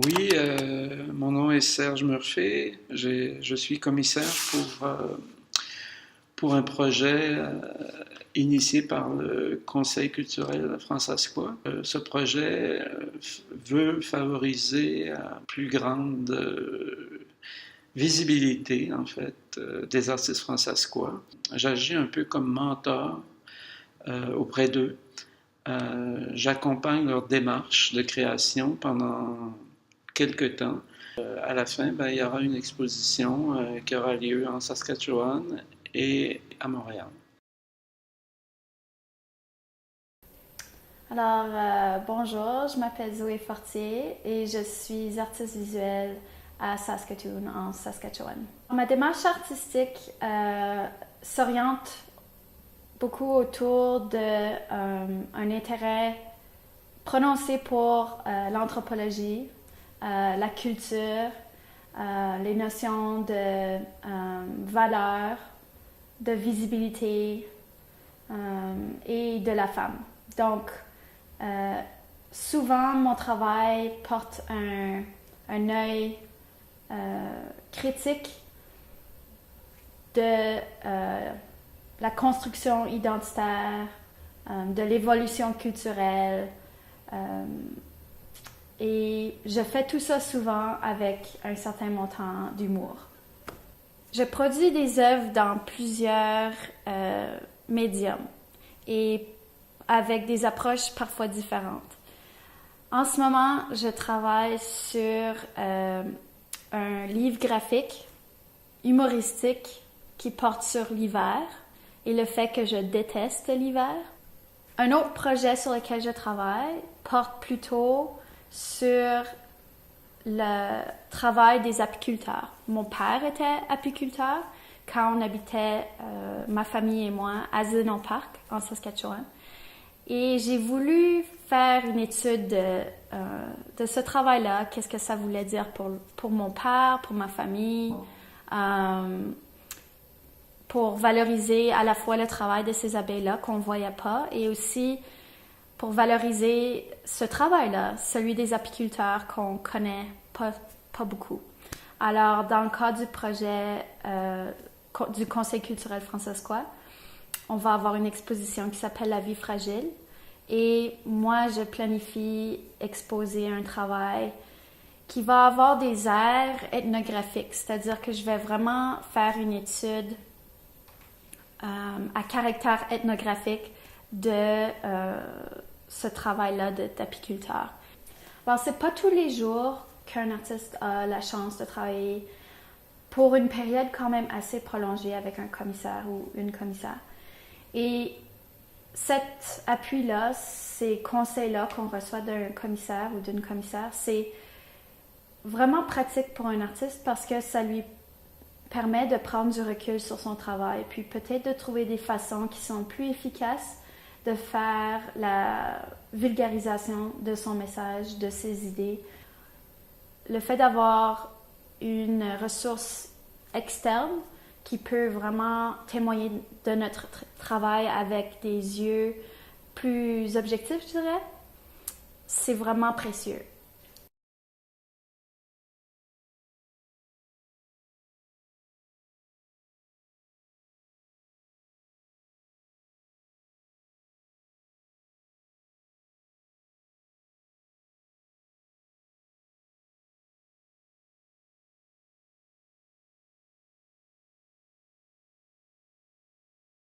Oui, mon nom est Serge Murphy. Je suis commissaire pour un projet initié par le Conseil culturel françaiscois. Ce projet veut favoriser la plus grande visibilité, en fait, des artistes françaiscois. J'agis un peu comme mentor auprès d'eux. J'accompagne leur démarche de création pendant quelques temps. À la fin, il y aura une exposition qui aura lieu en Saskatchewan et à Montréal. Alors, bonjour, je m'appelle Zoé Fortier et je suis artiste visuelle à Saskatoon, en Saskatchewan. Ma démarche artistique s'oriente beaucoup autour d'un intérêt prononcé pour l'anthropologie, la culture, les notions de valeur, de visibilité et de la femme. Donc, souvent, mon travail porte un œil critique de la construction identitaire, de l'évolution culturelle. Et je fais tout ça souvent avec un certain montant d'humour. Je produis des œuvres dans plusieurs médiums et avec des approches parfois différentes. En ce moment, je travaille sur un livre graphique humoristique qui porte sur l'hiver et le fait que je déteste l'hiver. Un autre projet sur lequel je travaille porte plutôt sur le travail des apiculteurs. Mon père était apiculteur quand on habitait, ma famille et moi, à Zidon Park, en Saskatchewan. Et j'ai voulu faire une étude de ce travail-là, qu'est-ce que ça voulait dire pour mon père, pour ma famille, pour valoriser à la fois le travail de ces abeilles-là qu'on ne voyait pas et aussi pour valoriser ce travail-là, celui des apiculteurs qu'on connaît pas beaucoup. Alors, dans le cadre du projet du Conseil culturel françaiscois, on va avoir une exposition qui s'appelle La vie fragile. Et moi, je planifie exposer un travail qui va avoir des airs ethnographiques, c'est-à-dire que je vais vraiment faire une étude à caractère ethnographique de ce travail-là d'apiculteur. Alors, c'est pas tous les jours qu'un artiste a la chance de travailler pour une période quand même assez prolongée avec un commissaire ou une commissaire. Et cet appui-là, ces conseils-là qu'on reçoit d'un commissaire ou d'une commissaire, c'est vraiment pratique pour un artiste parce que ça lui permet de prendre du recul sur son travail, puis peut-être de trouver des façons qui sont plus efficaces de faire la vulgarisation de son message, de ses idées. Le fait d'avoir une ressource externe qui peut vraiment témoigner de notre travail avec des yeux plus objectifs, je dirais, c'est vraiment précieux.